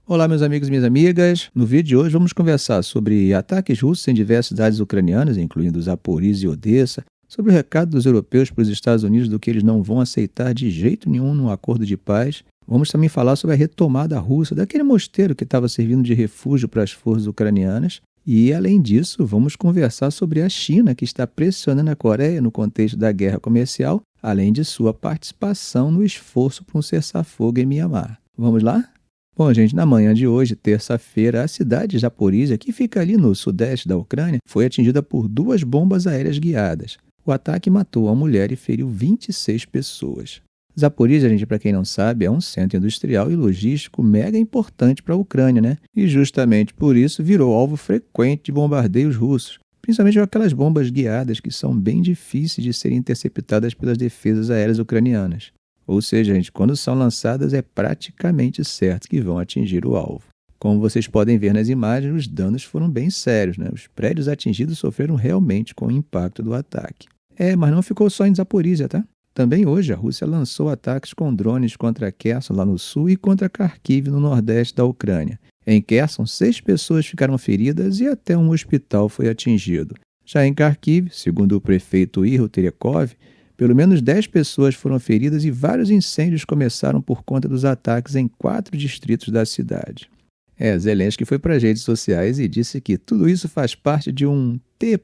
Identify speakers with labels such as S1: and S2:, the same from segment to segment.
S1: Olá, meus amigos e minhas amigas. No vídeo de hoje vamos conversar sobre ataques russos em diversas cidades ucranianas, incluindo Zaporizhzhia e Odessa, sobre o recado dos europeus para os Estados Unidos do que eles não vão aceitar de jeito nenhum num acordo de paz. Vamos também falar sobre a retomada russa daquele mosteiro que estava servindo de refúgio para as forças ucranianas. E, além disso, vamos conversar sobre a China, que está pressionando a Coreia no contexto da guerra comercial, além de sua participação no esforço por um cessar-fogo em Mianmar. Vamos lá? Bom, gente, na manhã de hoje, terça-feira, a cidade de Zaporizhzhia, que fica ali no sudeste da Ucrânia, foi atingida por 2 bombas aéreas guiadas. O ataque matou uma mulher e feriu 26 pessoas. Zaporizhzhia, gente, para quem não sabe, é um centro industrial e logístico mega importante para a Ucrânia, né? E justamente por isso virou alvo frequente de bombardeios russos, principalmente aquelas bombas guiadas que são bem difíceis de serem interceptadas pelas defesas aéreas ucranianas. Ou seja, gente, quando são lançadas é praticamente certo que vão atingir o alvo. Como vocês podem ver nas imagens, os danos foram bem sérios, né? Os prédios atingidos sofreram realmente com o impacto do ataque. Mas não ficou só em Zaporizhzhia, tá? Também hoje a Rússia lançou ataques com drones contra Kherson lá no sul e contra Kharkiv no nordeste da Ucrânia. Em Kherson, 6 pessoas ficaram feridas e até um hospital foi atingido. Já em Kharkiv, segundo o prefeito Ihor Terekov, pelo menos 10 pessoas foram feridas e vários incêndios começaram por conta dos ataques em 4 distritos da cidade. Zelensky foi para as redes sociais e disse que tudo isso faz parte de um T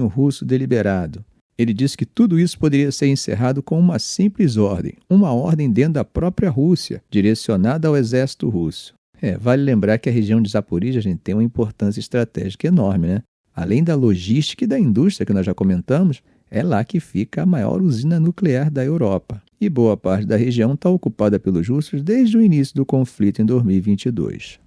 S1: russo deliberado. Ele disse que tudo isso poderia ser encerrado com uma simples ordem, uma ordem dentro da própria Rússia, direcionada ao exército russo. Vale lembrar que a região de Zaporizhzhia, gente, tem uma importância estratégica enorme, né? Além da logística e da indústria que nós já comentamos, é lá que fica a maior usina nuclear da Europa. E boa parte da região está ocupada pelos russos desde o início do conflito em 2022.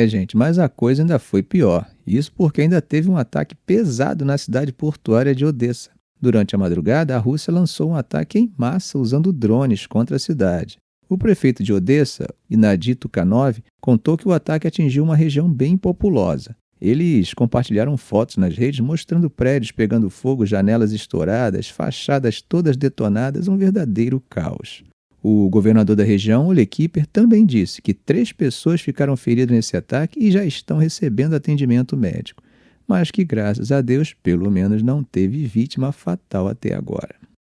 S1: Gente, mas a coisa ainda foi pior. Isso porque ainda teve um ataque pesado na cidade portuária de Odessa. Durante a madrugada, a Rússia lançou um ataque em massa usando drones contra a cidade. O prefeito de Odessa, Ignatiy Tukhanov, contou que o ataque atingiu uma região bem populosa. Eles compartilharam fotos nas redes mostrando prédios pegando fogo, janelas estouradas, fachadas todas detonadas, um verdadeiro caos. O governador da região, Ole Kieper, também disse que 3 pessoas ficaram feridas nesse ataque e já estão recebendo atendimento médico, mas que, graças a Deus, pelo menos não teve vítima fatal até agora.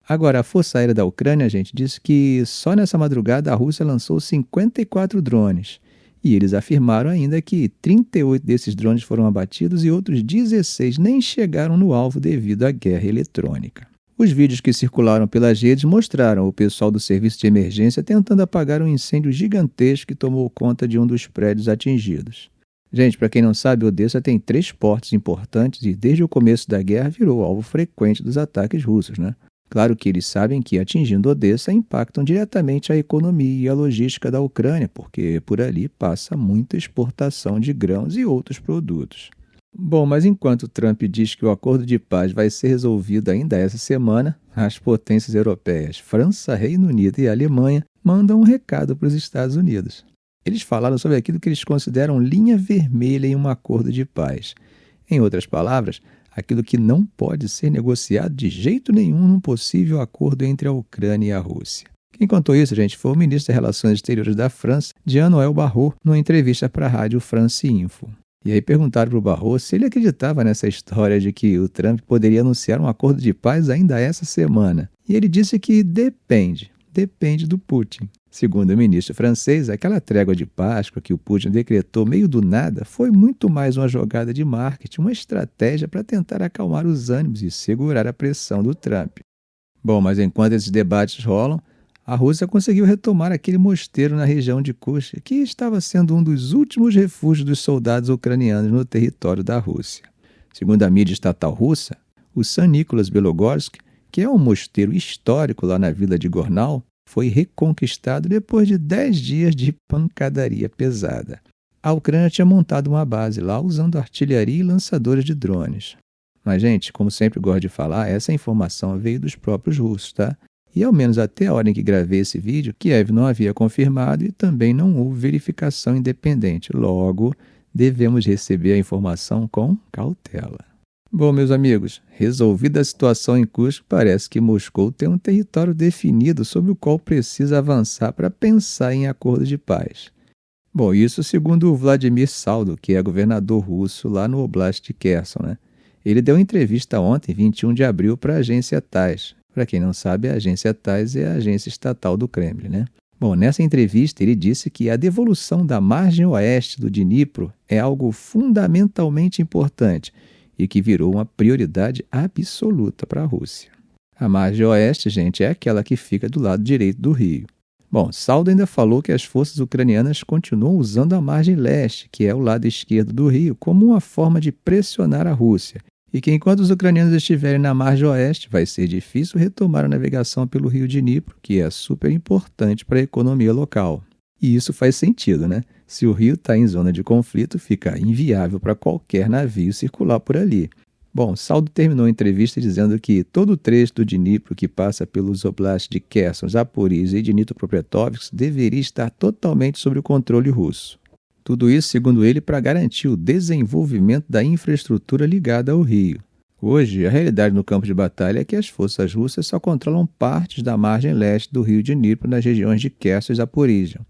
S1: Agora, a Força Aérea da Ucrânia, gente, disse que só nessa madrugada a Rússia lançou 54 drones. E eles afirmaram ainda que 38 desses drones foram abatidos e outros 16 nem chegaram no alvo devido à guerra eletrônica. Os vídeos que circularam pelas redes mostraram o pessoal do serviço de emergência tentando apagar um incêndio gigantesco que tomou conta de um dos prédios atingidos. Gente, para quem não sabe, Odessa tem 3 portos importantes e desde o começo da guerra virou alvo frequente dos ataques russos, né? Claro que eles sabem que, atingindo Odessa, impactam diretamente a economia e a logística da Ucrânia, porque por ali passa muita exportação de grãos e outros produtos. Bom, mas enquanto Trump diz que o acordo de paz vai ser resolvido ainda essa semana, as potências europeias, França, Reino Unido e Alemanha, mandam um recado para os Estados Unidos. Eles falaram sobre aquilo que eles consideram linha vermelha em um acordo de paz. Em outras palavras, aquilo que não pode ser negociado de jeito nenhum num possível acordo entre a Ucrânia e a Rússia. Quem contou isso, gente, foi o ministro das Relações Exteriores da França, Jean-Noël Barrot, numa entrevista para a rádio France Info. E aí perguntaram para o Barrot se ele acreditava nessa história de que o Trump poderia anunciar um acordo de paz ainda essa semana. E ele disse que depende do Putin. Segundo o ministro francês, aquela trégua de Páscoa que o Putin decretou meio do nada foi muito mais uma jogada de marketing, uma estratégia para tentar acalmar os ânimos e segurar a pressão do Trump. Bom, mas enquanto esses debates rolam, a Rússia conseguiu retomar aquele mosteiro na região de Kursk, que estava sendo um dos últimos refúgios dos soldados ucranianos no território da Rússia. Segundo a mídia estatal russa, o San Nicolas Belogorsk, que é um mosteiro histórico lá na vila de Gornal, foi reconquistado depois de 10 dias de pancadaria pesada. A Ucrânia tinha montado uma base lá usando artilharia e lançadores de drones. Mas, gente, como sempre gosto de falar, essa informação veio dos próprios russos, tá? E ao menos até a hora em que gravei esse vídeo, Kiev não havia confirmado e também não houve verificação independente. Logo, devemos receber a informação com cautela. Bom, meus amigos, resolvida a situação em Kursk, parece que Moscou tem um território definido sobre o qual precisa avançar para pensar em acordo de paz. Bom, isso segundo o Vladimir Saldo, que é governador russo lá no Oblast de Kherson, né? Ele deu entrevista ontem, 21 de abril, para a agência TASS. Para quem não sabe, a agência TASS é a agência estatal do Kremlin, né? Bom, nessa entrevista ele disse que a devolução da margem oeste do Dnipro é algo fundamentalmente importante e que virou uma prioridade absoluta para a Rússia. A margem oeste, gente, é aquela que fica do lado direito do rio. Bom, Saldo ainda falou que as forças ucranianas continuam usando a margem leste, que é o lado esquerdo do rio, como uma forma de pressionar a Rússia, e que enquanto os ucranianos estiverem na margem oeste, vai ser difícil retomar a navegação pelo rio Dnipro, que é super importante para a economia local. E isso faz sentido, né? Se o rio está em zona de conflito, fica inviável para qualquer navio circular por ali. Bom, Saldo terminou a entrevista dizendo que todo o trecho do Dnipro que passa pelos oblasts de Kherson, Zaporizhzhia e Dnipropetrovsk deveria estar totalmente sob o controle russo. Tudo isso, segundo ele, para garantir o desenvolvimento da infraestrutura ligada ao rio. Hoje, a realidade no campo de batalha é que as forças russas só controlam partes da margem leste do rio Dnipro nas regiões de Kherson e Zaporizhzhia.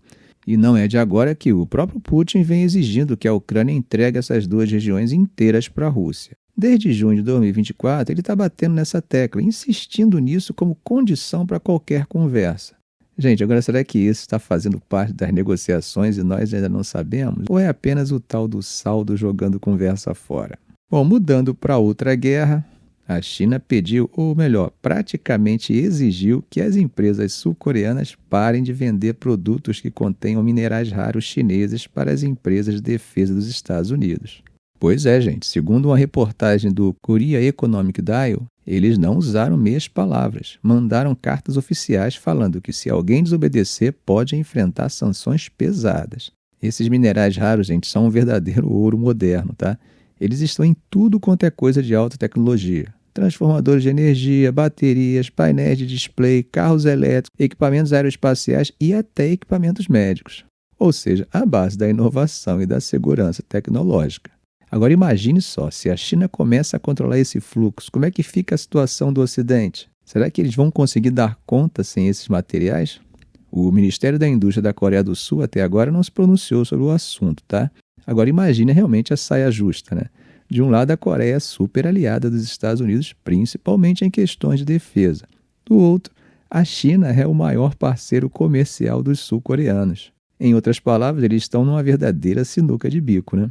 S1: E não é de agora que o próprio Putin vem exigindo que a Ucrânia entregue essas duas regiões inteiras para a Rússia. Desde junho de 2024, ele está batendo nessa tecla, insistindo nisso como condição para qualquer conversa. Gente, agora será que isso está fazendo parte das negociações e nós ainda não sabemos? Ou é apenas o tal do Saldo jogando conversa fora? Bom, mudando para outra guerra, a China pediu, ou melhor, praticamente exigiu que as empresas sul-coreanas parem de vender produtos que contenham minerais raros chineses para as empresas de defesa dos Estados Unidos. Pois é, gente, segundo uma reportagem do Korea Economic Dial, eles não usaram meias palavras, mandaram cartas oficiais falando que se alguém desobedecer pode enfrentar sanções pesadas. Esses minerais raros, gente, são um verdadeiro ouro moderno, tá? Eles estão em tudo quanto é coisa de alta tecnologia. Transformadores de energia, baterias, painéis de display, carros elétricos, equipamentos aeroespaciais e até equipamentos médicos. Ou seja, a base da inovação e da segurança tecnológica. Agora imagine só, se a China começa a controlar esse fluxo, como é que fica a situação do Ocidente? Será que eles vão conseguir dar conta sem esses materiais? O Ministério da Indústria da Coreia do Sul até agora não se pronunciou sobre o assunto, tá? Agora imagine realmente a saia justa, né? De um lado, a Coreia é super aliada dos Estados Unidos, principalmente em questões de defesa. Do outro, a China é o maior parceiro comercial dos sul-coreanos. Em outras palavras, eles estão numa verdadeira sinuca de bico, né?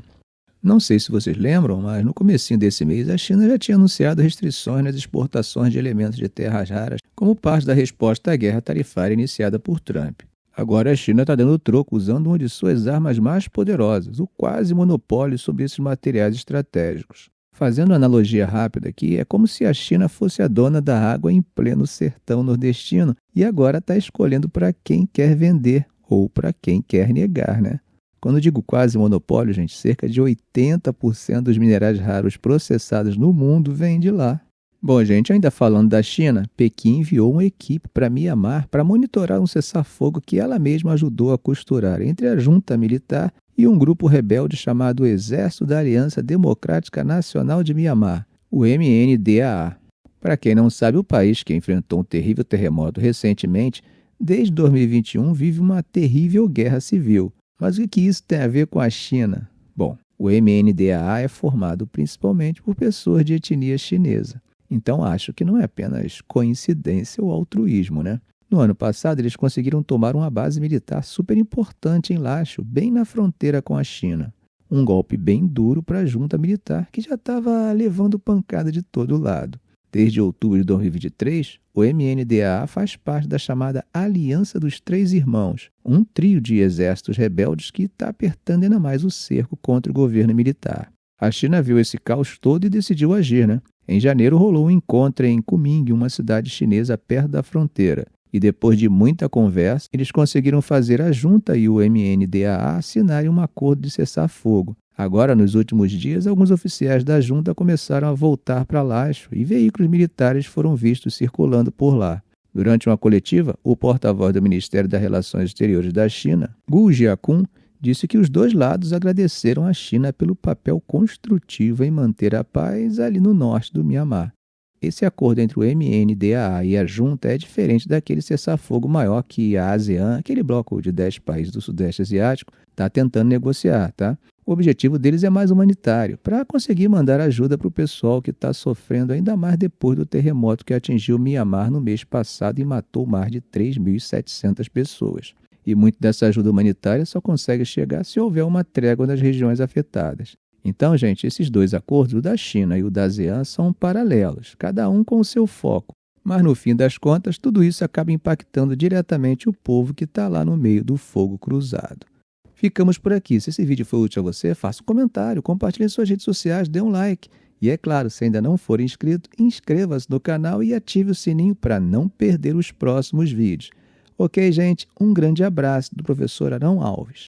S1: Não sei se vocês lembram, mas no comecinho desse mês a China já tinha anunciado restrições nas exportações de elementos de terras raras como parte da resposta à guerra tarifária iniciada por Trump. Agora a China está dando troco usando uma de suas armas mais poderosas, o quase monopólio sobre esses materiais estratégicos. Fazendo uma analogia rápida aqui, é como se a China fosse a dona da água em pleno sertão nordestino e agora está escolhendo para quem quer vender ou para quem quer negar, né? Quando digo quase monopólio, gente, cerca de 80% dos minerais raros processados no mundo vêm de lá. Bom, gente, ainda falando da China, Pequim enviou uma equipe para Mianmar para monitorar um cessar-fogo que ela mesma ajudou a costurar entre a junta militar e um grupo rebelde chamado Exército da Aliança Democrática Nacional de Mianmar, o MNDAA. Para quem não sabe, o país que enfrentou um terrível terremoto recentemente, desde 2021 vive uma terrível guerra civil. Mas o que isso tem a ver com a China? Bom, o MNDAA é formado principalmente por pessoas de etnia chinesa. Então acho que não é apenas coincidência ou altruísmo, né? No ano passado, eles conseguiram tomar uma base militar super importante em Lachio, bem na fronteira com a China. Um golpe bem duro para a junta militar, que já estava levando pancada de todo lado. Desde outubro de 2023, o MNDAA faz parte da chamada Aliança dos Três Irmãos, um trio de exércitos rebeldes que está apertando ainda mais o cerco contra o governo militar. A China viu esse caos todo e decidiu agir, né? Em janeiro rolou um encontro em Kunming, uma cidade chinesa perto da fronteira. E depois de muita conversa, eles conseguiram fazer a junta e o MNDAA assinarem um acordo de cessar-fogo. Agora, nos últimos dias, alguns oficiais da junta começaram a voltar para Lachio e veículos militares foram vistos circulando por lá. Durante uma coletiva, o porta-voz do Ministério das Relações Exteriores da China, Gu Jiakun, disse que os dois lados agradeceram a China pelo papel construtivo em manter a paz ali no norte do Mianmar. Esse acordo entre o MNDAA e a junta é diferente daquele cessar-fogo maior que a ASEAN, aquele bloco de 10 países do Sudeste Asiático, está tentando negociar, tá? O objetivo deles é mais humanitário, para conseguir mandar ajuda para o pessoal que está sofrendo ainda mais depois do terremoto que atingiu Mianmar no mês passado e matou mais de 3.700 pessoas. E muito dessa ajuda humanitária só consegue chegar se houver uma trégua nas regiões afetadas. Então, gente, esses dois acordos, o da China e o da ASEAN, são paralelos, cada um com o seu foco. Mas, no fim das contas, tudo isso acaba impactando diretamente o povo que está lá no meio do fogo cruzado. Ficamos por aqui. Se esse vídeo foi útil a você, faça um comentário, compartilhe em suas redes sociais, dê um like. E é claro, se ainda não for inscrito, inscreva-se no canal e ative o sininho para não perder os próximos vídeos. Ok, gente? Um grande abraço do professor Arão Alves.